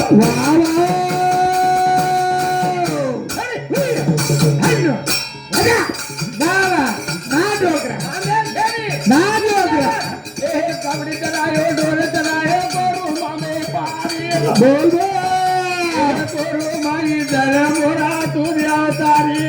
बोल बोल माई जरा मोरा तुझ्या तारी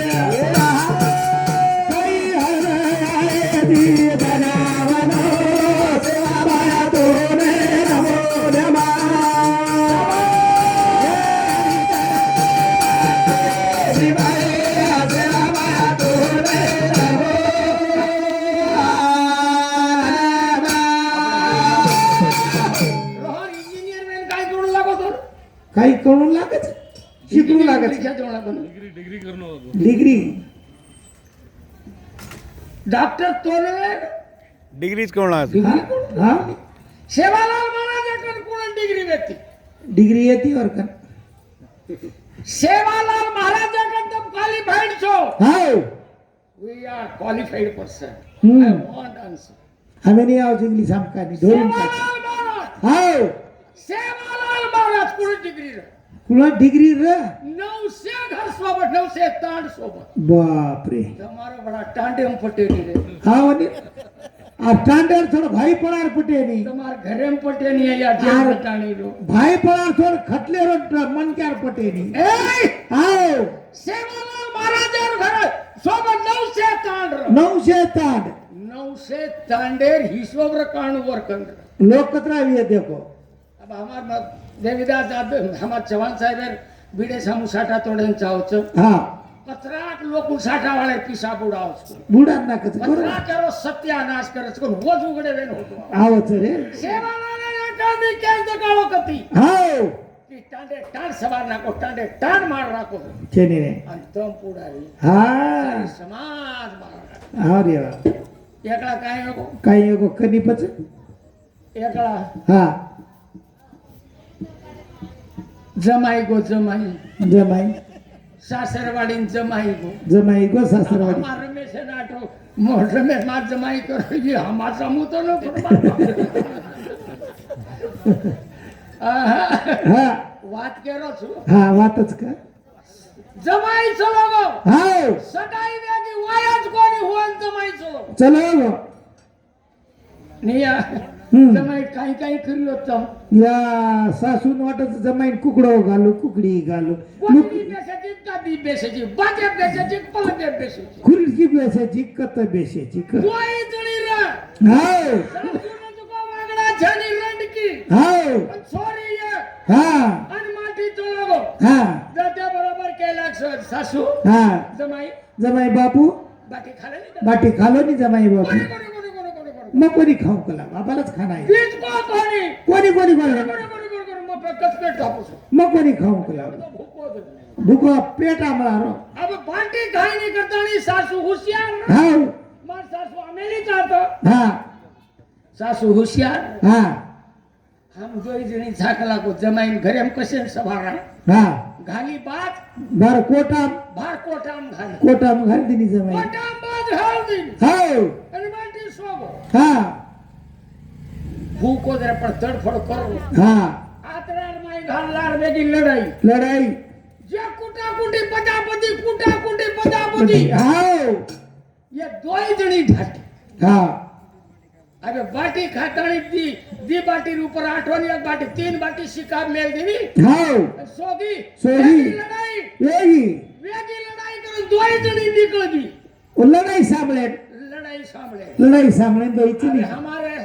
काही करून लागत शिकू लागत डिग्री डॉक्टर तोले डिग्रीच करून लागत हा सेवालाल महाराजांकडे कोण डिग्री देते डिग्री येते वर का सेवालाल महाराजांकडे क्वालिफाईड छो how we are qualified person I want answer हमें नहीं आओ इंग्लिश हम का नहीं सेवालाल महाराज हाउ सेवालाल महाराज कोण डिग्री रे कोण डिग्री रे 900 घर सोबत 900 तांड सोबत बाप रे તમારો બડા ટાંડેમ પટેની રે હા વની આ ટાંડેર થોડો ભાઈ પડાર પટેની તમાર ઘરેમ પટેની આયા જેમ ટાણી રો ભાઈ પડાર થોડો ખટલે રો મનક્યાર પટેની એ આવ સેવાલાલ મહારાજર ઘરે સોબત 900 તાંડ 900 તાંડ 900 તાંડેર હિસોબર કાણુ વર્કન लोग कतरा भी है देखो अब हमार देवीदास जादव हमार चव्हाण साहेब बीडे सामू साठा तोड़े चावच हां पत्राक लोक साठा वाले पिसा बुडाव बुडा ना कत पत्रा करो सत्यानाश करे को रोज उगडे वेन होतो आवच रे सेवालाले एकादी केस दकाळो कती हाव की टांडे टाण सवार नाको टांडे टाण मार राखो छेनी रे आणि तम पुडारी हां समाज मार हा रे एकला काय एको कनी पच एकला हां जमाई गो जमाई सासरवाडी जमाई गो सासरवाडी हमार रमेश नाटो मोठ में मार जमाई करो ये हमार समूह तो नो हां बात करो छु हां बातच का जमाई चलो गो हां सदाई वेगी वायाच कोणी होन जमाई चलो निया जमाई काही करियो तो या सासून वाटत जमाई कुकडो घालू कुकडी घालू कुकडी बेसाची दादी बेसाची बाजे बेसाची पलटे बेसाची खुर्ची बेसाची कत बेसाची कोई जणी रे हाव सासून तुको वागडा जणी लंडकी हाव छोरी ये हां अन माटी चलो हां दादा बरोबर केला सासू हां जमाई बापू बाटी खालो नी जमाई बापू मग कोणी खाऊ कला बाबालाच खाना आहे कोणी मग कोणी खाऊ कला भूको पेट आमला रो अब बाटी खाई नहीं करता नहीं सासू होशियार हां मार सासू आमेली चाहतो हां सासू होशियार हां हम दोई जणी झाकला को जमाईन घरे हम कसे सभारा हां घाली बात बार कोटाम घाल दिनी जमाई कोटाम बात घाल दिन हां आणि बाटी सोबो हां भूको जरा पर तडफड करो हां आतरार माई घालणार वेगी लढाई जे कुटाकुटी पदापती हां ये दोई जणी ढाटी हां अबे बाटी खाताणी दी बाटी ऊपर आठवानी एक बाटी 3 बाटी शिकार मेल देवी हां सोगी लड़ाई वेगी लड़ाई करून दोई जणी निकळदी ओ लड़ाई सामने दो इतनी हमारे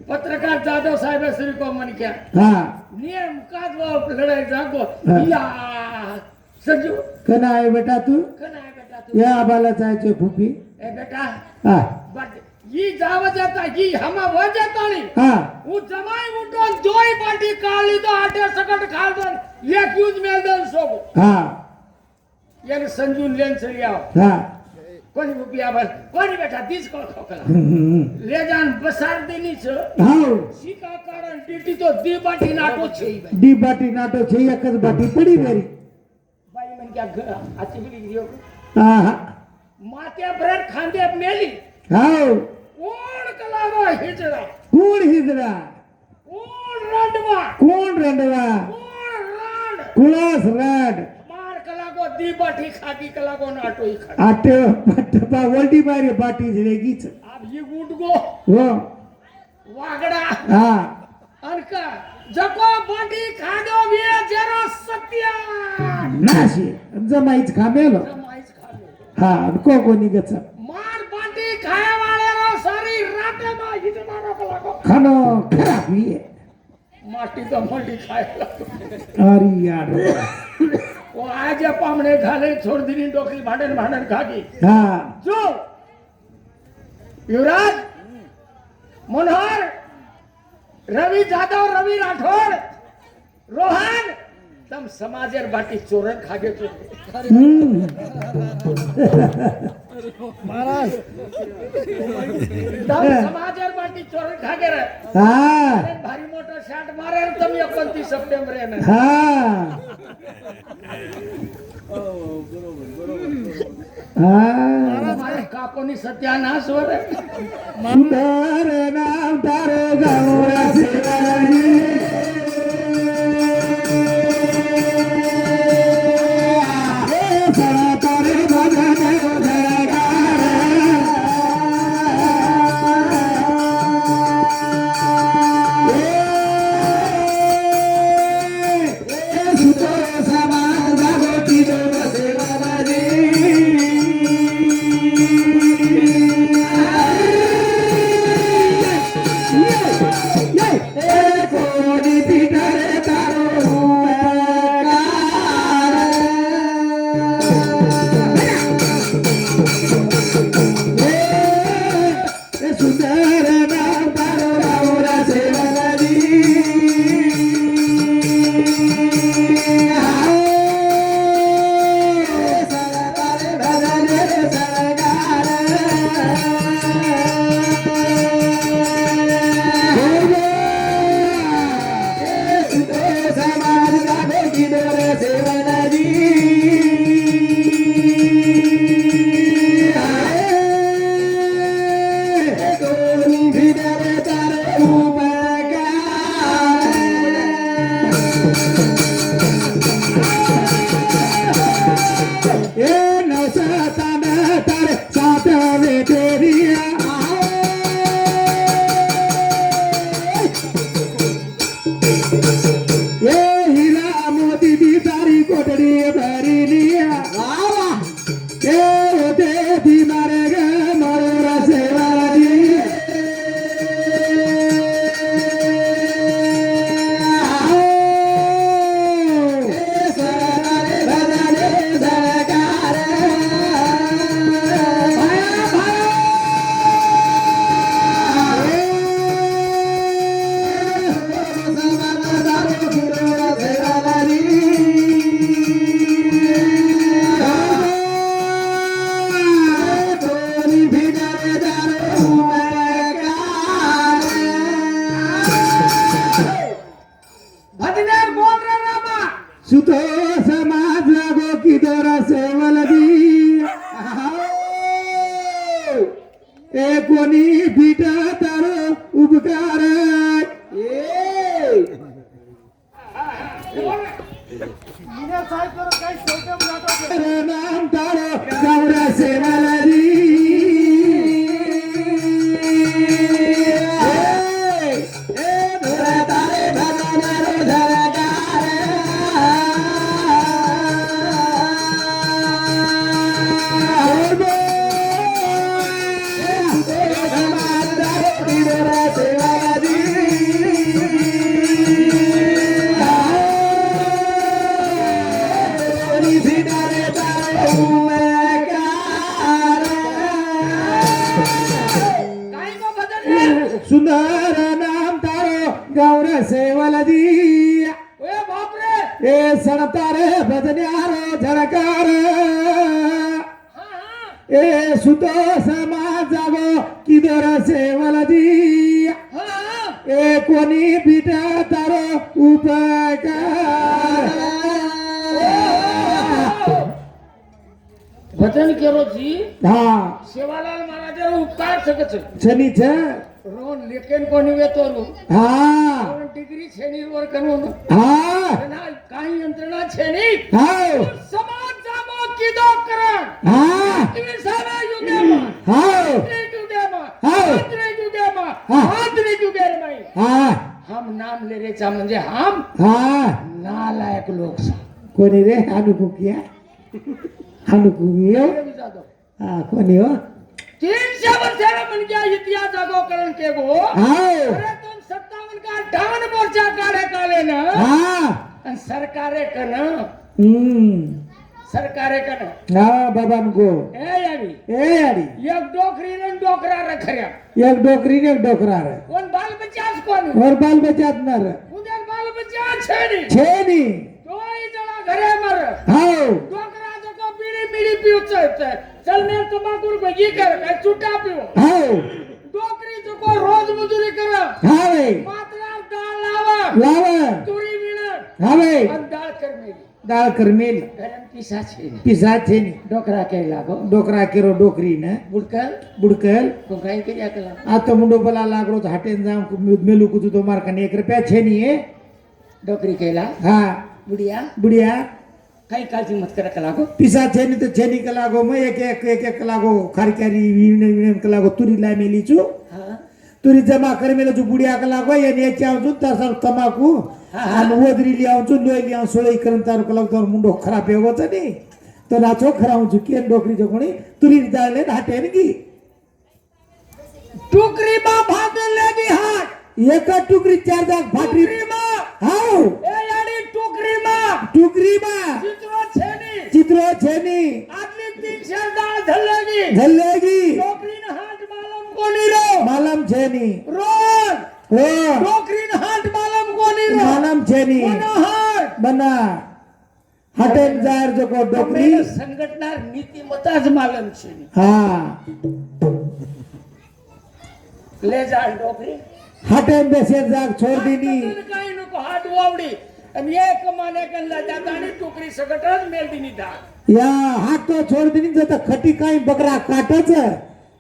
पत्रकार जादव साहेब श्री को मन क्या हां नियम काज वो लड़ाई जागो या संजू कना है बेटा तू या आबाला चाहे फूफी ए बेटा हां बट ये जाव जाता ये हम हो जाता नहीं हां वो जमाई उठो दोई बाटी काली तो आटे सकट खाल दो एक यूज मेल दो सोबो हां ये संजू लेन चली आओ हां कोणी बुपिया बस कोणी बेटा तीच को खोकला ले जान बसार देनी छ हां सीका कारण टीटी तो दी बाटी नाटो छे एकच बाटी पडी वेरी बाई मन क्या आची बिली गियो हां माते भर खांदे मेली हां कोण कलावा हिजड़ा कोण रंडवा कोण कुळस राड मार कलागो दी बाठी खागी कलागो नाटोई खागी आटे पट्टपा वल्टी मारी बाटी जिरेगीच अब ये गुटगो हो वागड़ा हा अनका जको बाटी खादो वे जरो सत्या नाशी जमाईच खामेलो जमाईच खादो हा कोणी गच मार बाटी खाया वाले रो सारी रात में हिटनारो कलागो खानो खराब ही है माटी तो मोटी खाया अरे यार वो आज पामने खाले छोड़ दी डोकली भांडन भांडन खागी हा जो युवराज मनोहर रवि जाधव रवि राठौर रोहन तम समाजेर बाटी चोरन खागे तो महाराज तम समाजेर बाटी चोरन खागे रे हा भारी मोठा शाट मारे रे तम 29 सप्टेंबर आहे ना हा हा मारे काकोनी सत्यानाश वर सुंदर नाम तारे गौरा सेवानी सुतो समाज लागो की दोरा सेवल दी ए कोणी बिटा तार उपकार नाम तारो गौरा सेवल दी सुंदर नाम तारो गौरा सेवल दी ओए बाप रे ए सणतारे भजन्यारो झरकार ए सुतो समाज जागो किदर सेवल दी ए कोणी बिटा तारो उपकार भजन केरो जी हा सेवालाल महाराज उपकार सकच छनी छ रोन लेकेन कोणी वेतो रो हा डिग्री छेनीर वर करून हा ना काही यंत्रणा છે ની હાઉ સમાજમાં કીધો કરણ હા 21 યુગેમાં હાઉ 23 યુગેમાં हाँ। 23 युगेમાં हाँ। 35 युगेમાં हा हम नाम ले रे चा म्हणजे हम हा नालायक लोक छे कोणी रे अनुकुकिया अनुकुकियो हा कोणी हो 300 वर्षाला म्हणजे इतिहास जागो करण के गो हाउ अरे तुम 57 का 58 मोर्चा काढे काले ना हा आणि सरकारे कन सरकारे कन हा बाबान गो ए यावी ए यारी एक डोकरी ने डोकरा रखऱ्या एक डोकरी ने एक डोकरा रे कोण बाल बच्चाच कोण और बाल बचात नर उद्या बाल बच्चा छेनी छेनी तोय जणा घरे मर हाउ डोकरा जको बीड़ी बीड़ी पिवच चल ने तंबाकू भजी कर काय चुटा पिवो हाउ डोकरी जको रोज मजुरी कर हावे मात्रा डाळ लावा लावा तुरी विण हावे आणि डाळ कर मेली दाळ करमेल गरम पिसा छेनी पिसा छेनी डोकरा के लागो डोकरा केरो डोकरी न बुडकल बुडकल तो काय केली अकला आता मुंडो बला लागलो हाटेन जाम मेलू कुतू तो मारकाने 1 रुपया छेनी है डोकरी केला हा बुढ़िया बुढ़िया काही काळजी मत करा लागो पिसा छेनी तो छेनी के लागो मैं एक लागो खारक्यारी विण के लागो तुरी ला मेली छु हा तुरी जमा कर मेला जो बुढ़िया के लागो यानी याची आऊन तसर तमाकू आणि वदरी लियाऊन जो लोई लियाऊन सोळई करन तार के लागो मुंडो खराब हेवच नी तो नाचो खराऊन छु केन डोकरी जो कोणी तुरी डाळले हाटेन की टुकरी मा भागन लेगी हाट एका टुकरी 4 दाग फाटरी टुकरी मा हाउ ए याडी टुकरी मा टुकरी मा चित्रो छेनी चित्रो छेनी आदमी 300 डाळ धरलेगी झल्लेगी टोकरीन हाट मालम कोणी रो मालम छेनी रोज हो टोकरीन हाट मालम कोणी रो मालम छेनी मनोहर बना हटेन जार जो को डोकरी मेरे संघटना नीतिमत्ताच मालम छेनी हा ले जा डोकरी हटेन बेसे जाग छोड़ दीनी काही नको हाट वावडी आणि एक माने कनला जाता आणि टोकरी सगटच मेल दिनी दा या हात तो छोड़ दीनी जत खटी काही बकरा काटच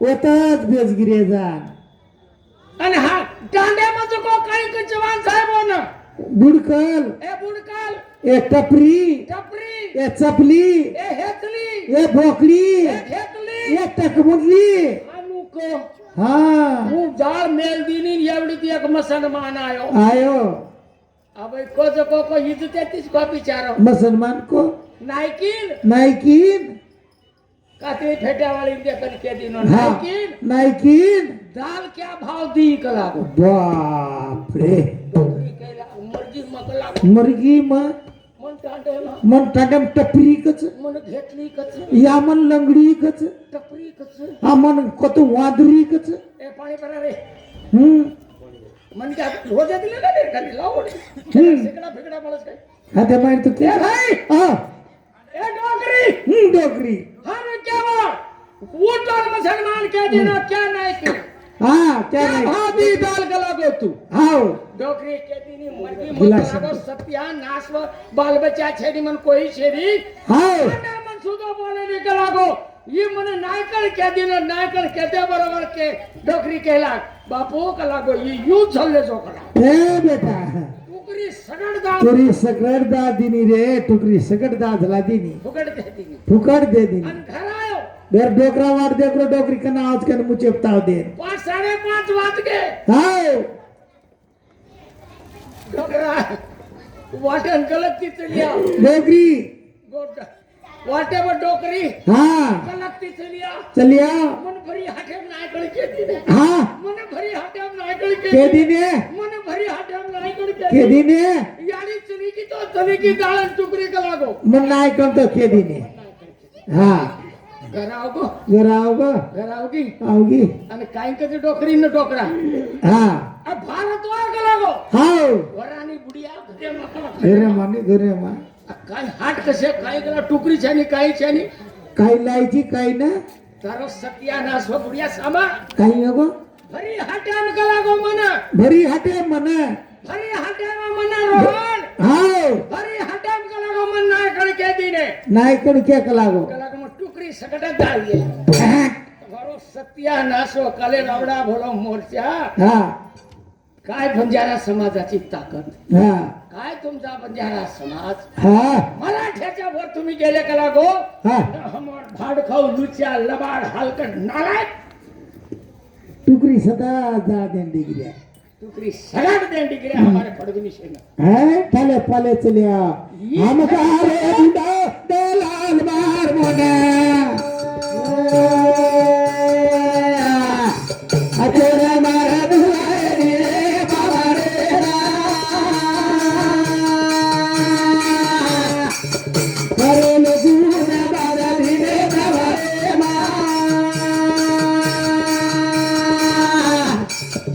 ओतच बेजगिरे जा आणि हा दांड्यामध्ये को काही क जवान साहेब हो ना बुडकल ए बुडकाल ए टपरी टपरी ए चपली ए हेतली ए भोकडी ए खेतली ए टकमुडली अनुको हा હું જાળ મેલ દીની એવડી તી એક મુસલમાન આયો आयो હવે को ईद तेतीस को बिचारो मुसलमान को नायकीन नाइकीन काते फेटा वाली दे कर के दिनो हाँ नायकीन नाइकीन दाल क्या भाव दी कलागो बाप रे डोकरी केला मर्जी मकला मुर्गी म मन टांडेला मन टाडम टपरी कच मन घेतली कच या मन लंगडी कच टपरी कच आ मन कत वादरी कच ए पाणी परा रे मन क्या रोजे दिले ना रे खाली लावड सिकड़ा फिकड़ा बळस काय हाते मार तो ए क्या भाई आ ए डोकरी डोकरी हम क्या वो वोटर मुसलमान के दिनो क्या नहीं की हाँ क्या नहीं भाभी दाल गलागो तू आओ डोकरी के दिनी मर्जी गिलास मत लागो सत्या नासव बाल बच्चा छेडी मन कोई छेडी आओ अंडा मन सुदो बोले निकलागो ये मने नायकल के दिनो नायकल के दे बरोबर के डोकरी केला बापू कलागो ये यू झल्ले जो कला ए बेटा टुकरी सगड दा तुरी सकट दा दिनी रे टुकरी सकट दा धला दिनी फुकट दे दिनी फुकट दे दिनी अन घर आयो बेर डोकरा वाट देखरो डोकरी कना आज कन मुझे बताओ दे 5 5:30 वाज गए आओ डोकरा वाटन गलत ती चलिया डोकरी गोट वाटे पर डोकरी हाँ गलत ती चलिया चलिया मन भरी हाटे नायकल के दिने हाँ मन भरी हाटे नायकल के के दिने मन भरी हाटे नायकल के दिने यानी चली की तो चली की दाल टुकड़ी का लागो मन नाय कम तो के दिने हाँ घर आओगो घर आओगा घर आओगी आओगी અને કાઈ કદી ડોકરી ન ડોકરા हाँ આ ભારત વાર का लागो हाँ વરાની બુડિયા ઘરે મકલા घरे माने घरे मा કાઈ હાટ કશે કાઈ ગલા ટુકડી છે ની કાઈ છે ની काही लायची काही ना તારો સત્યાનાશ હો બુડિયા સામા काही नको ભરી હાટ્યામ का लागो મને भरी हाटे मन ભરી હાટ્યામાં મને રોહન हाँ ભરી હાટ્યામ का लागो मन ના કણ કે દીને नाय कण के कलागो કલાક માં ટુકડી સકટ દાવીએ તમારો સત્યાનાશ હો કાલે રાવડા ભોલો મોરચા हाँ काय बंजारा समाजाची ताकद, हा काय तुमचा बंजारा समाज. हा मराठ्याच्या वर तुम्ही गेले का लागो. हा हमर भाड खाऊ लुच्या लबाड हलकट नालायक टुकरी सदा जा डिग्री तुकरी सगळ्यात दे डिग्री हमारे फडगुनी शेना. है पले पले चलिया हम कारे बुढ़ा दलाल मार मोना अचोरा मारा दुआरे रे बाबा रे करे लगुना बाबा रे बाबा रे मा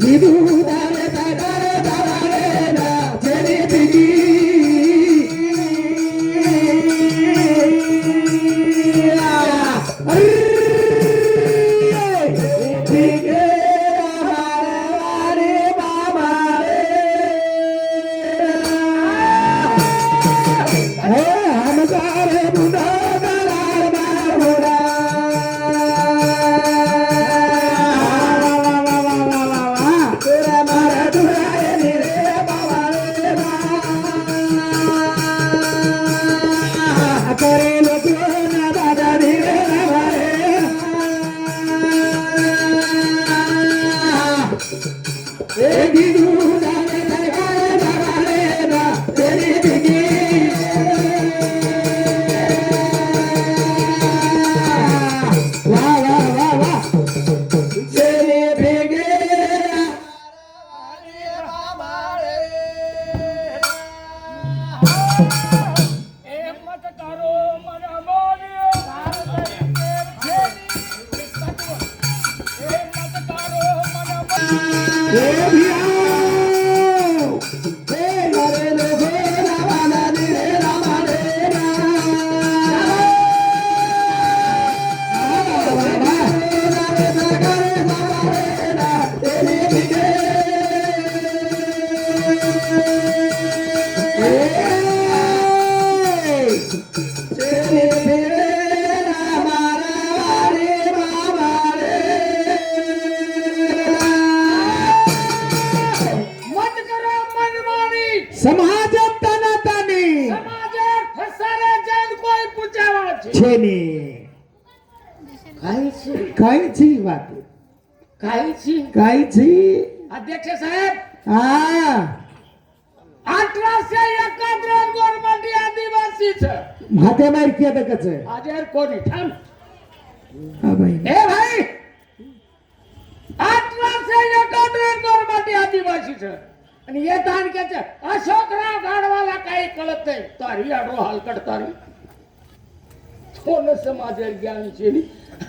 जीदू दारे दारे बाबा रे ना तेरी बिगी काहीची बात काहीची अध्यक्ष साहेब हा 1871 गवर्नमेंट आदिवासीच हाते मार केलं कच आजर कोणी थांब. हा बाई ए भाई 1871 गवर्नमेंट आदिवासीच आणि ये ताणक्याचं अशोकराव गाढवाला काही कळत नाही. तारी आडो हलकट तारी थोडं समाजर ज्ञान शेली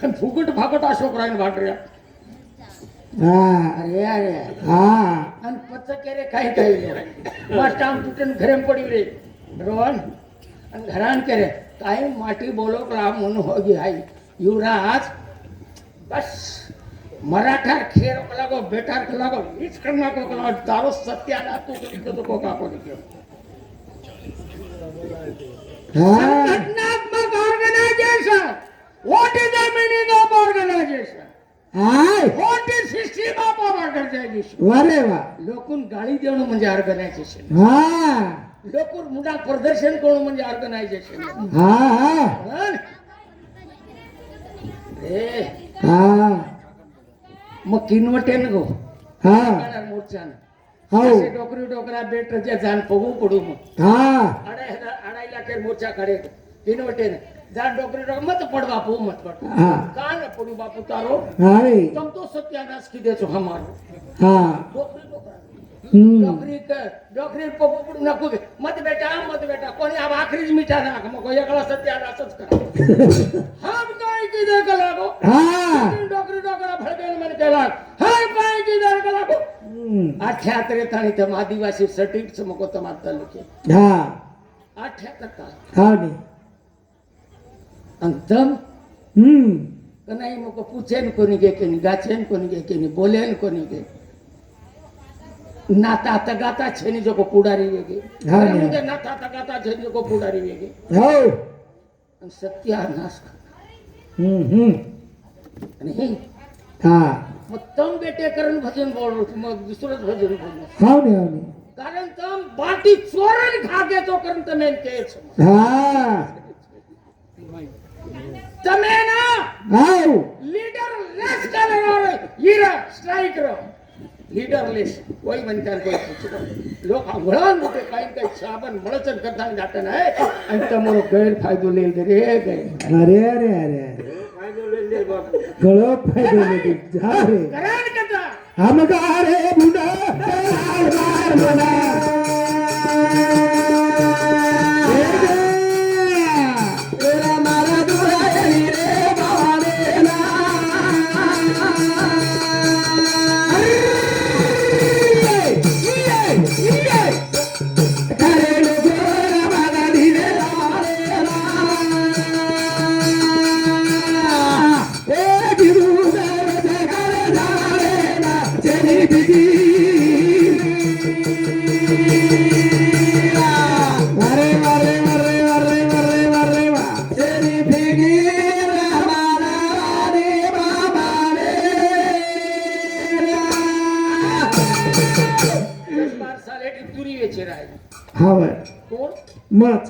फुकट फाकट अशोकराव भाटऱ्या. अरे अरे आणि पच केरे काही काही मास्टाम तुटन घरेम पडी रे रोहन आणि घरान केरे काही माटी बोलो राम म्हणून होगी हाई युवराज बस मराठा खेर लागो बेटार लागो हीच करना को कला दारो सत्याला तू को का को संघटनात्मक organisation. What is the meaning of organisation? What is system of organisation? वारे वा लोकून गाळी देणं म्हणजे ऑर्गनायझेशन. हा लोकून मुडा प्रदर्शन करणं म्हणजे ऑर्गनायझेशन. हा हा ए हा मग किनवटेन गो हा मोर्चान हो डोकरी डोकरा बेट जे जाण पगू पडू मग हा अडायला के मोर्चा काढे किनवटेन जाण डोकरी डोकर मत पड बापू मत पड हा का न पडू बापू तारो अरे तुम तो सत्यानाश की देचो हमारो. हा डोकरी डोकरा हम्म डोकरी पगू पडू नको मत बेटा कोणी अब आखरीच मिठा ना मग एकला सत्यानाशच करा. हम काय की दे का लागो हा डोकरी डोकरा भडकेल मन केला हाय काय की दे का लागो. 78 ताणी तम आदिवासी सर्टिफिकेट मको तमार तालुके हा 78 का हा नी अंतम कनाई मको पूछेन कोणी गे केनी गाचेन कोणी गे केनी बोलेन कोणी गे नाता तगाता छेनी जो को पुडारी वेगे हा अरे नी. मुझे नाता तगाता छेनी जो को पुडारी वेगे हो सत्यानाश हम्म आणि हे हा मग तम बेटे करून भजन बोललो मग दुसरंच भजन बोललो हाव ने कारण तम बाटी चोरण खा घेतो कारण તમે કે છો हा તમે ના हाव लीडर लेस करणार हीरा स्ट्राइक रो लीडर लेस कोई बनकर कोई पूछो लोग आंगळान होते काही साबन मळचन करता जाते नाही आणि તમારો ગેરફાયદો લઈ લે રે ગઈ अरे अरे अरे अरे फायदो લઈ લે બાપ गळो फायदो लेते जा रे કરાણ કરતા हम गारे बुना मार बना तेरा मारा दुराई रे बाले ना करे लोगो मारा धीरे बाले ना ए बिरु दे करे जाले ना चली बिदी मारे मारे मारे मारे मारे मारे वा चली बिदी मारा रे बाबा रे 10-12 साल एटी तुरी वेचे राय हाव कोण मत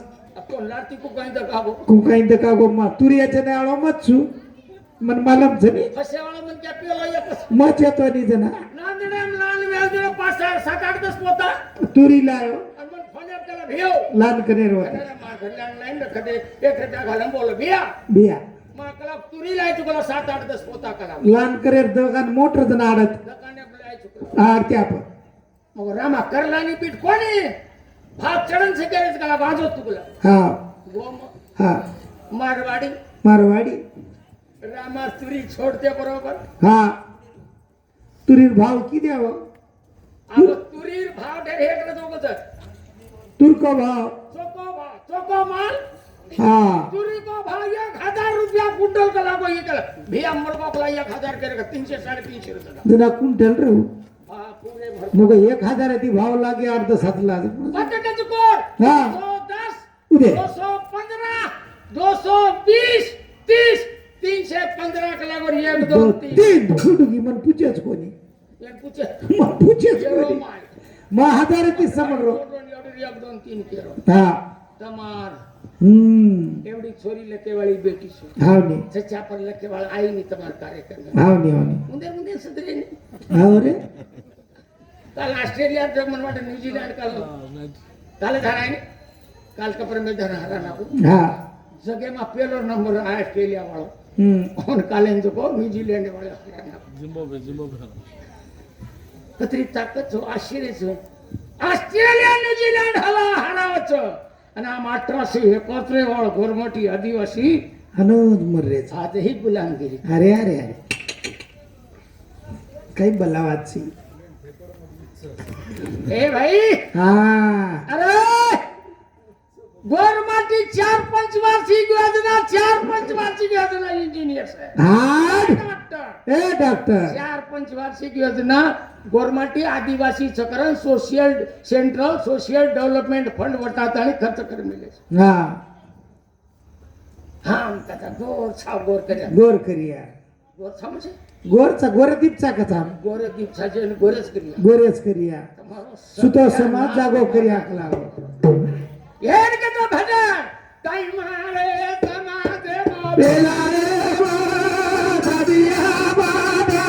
कोण लाती को काही दगाबो कुंकाईंद का गो मा तुरियाच्या नाळो मत छु मन मालम जनी फसेवाळा मन क्या पेलो एकच मत येतो नि जना नांदणेम लान व्याजो 5-7-8 पोता तुरी लायो आणि मग फोन केला भियो लान करे रोत कनेरा मा घरला लाईन रखते 1 रुपया घालून बोल बिया बिया मा कला तुरी लाय तुला 7-8 पोता करा लान करे दगान मोटर जण आडत दकाने लाय चुकला आरत्या पण मग रामा करलानी पीठ कोणी भात चढन से केरेच कला बाजो तुकला हा गोम हा मारवाडी मारवाडी रामा तुरी छोडते बरोबर हा तुरीर भाव किती द्यावं अब तुरीर भाव ढेर हेकडे दोघच तुरको भाव चोको माल हा तुरी को भाव 1000 रुपया कुंटल का लागो ये कला भैया मुर्गो कला 1000 करे 300-350 रुपया जना कुंटल रे हा पूरे भर मग 1000 ती भाव लागे अर्ध सातला बटाट्याचं कोर हा 210 उदे 215 220 30 315 का लागो 1 2 3 तीन फुटुकी मन पूछेच कोणी एक पूछे मन पूछेच एवढं कोणी माल मग 1000 ती समरो एवढी 1 2 3 केरो हा તમાર हम्म एवढी छोरी लकेवाળી બેટી છું हाव ने સચ્ચા પર લકેવાળ आई ની તમાર કાર્યક્રમ हाव ने મુંદે મુંદे સુધરે ની हाव रे કાલ ઓસ્ટ્રેલિયા જર્મન માટે ન્યુઝીલેન્ડ કાલે ધરાય ને કાલ કપર મે ધરા હરા નાખો हा જગે માં પેલો નંબર ઓસ્ટ્રેલિયા વાળો हम्म ઓન કાલે જો કો ન્યુઝીલેન્ડ વાળો હરા નાખો झिम्बाब्वे કતરી તાકાત છો આશ્ચર્ય છે ઓસ્ટ્રેલિયા ન્યુઝીલેન્ડ હરાવ છો અને આમ 1871 વાળો ગોરમટી આદિવાસી हनोज मर्रे आजही गुलामगिरी अरे अरे अरे काही बलावाची ए भाई हा अरे गोरमाटी 4-5 वार्षिक योजना 4-5 वार्षिक योजना इंजिनियर है हा डॉक्टर ए डॉक्टर 4-5 वार्षिक योजना गोरमाटी आदिवासी सकरण social central social development fund वटात आणि खर्च कर मिले हा हा त्याचा गोर छाव गोर કર્યા गोर करिया गोर समजे गोरचा गोरदीपचा कथा गोर दिवसाचे गोरच કર્યા गोरेच करिया તમારો सुतो समाज जागो करिया लागो ಏನ್ ಕಥ ಭಜನ್ ಕೈ ಮಾರೆ ಸಮಾಜ बेला रे बाधा दिया बाधा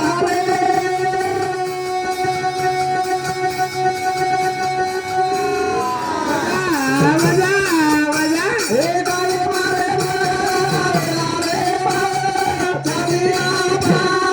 सारे वजा वजा हे गाय मारे रे बाधा दिया बाधा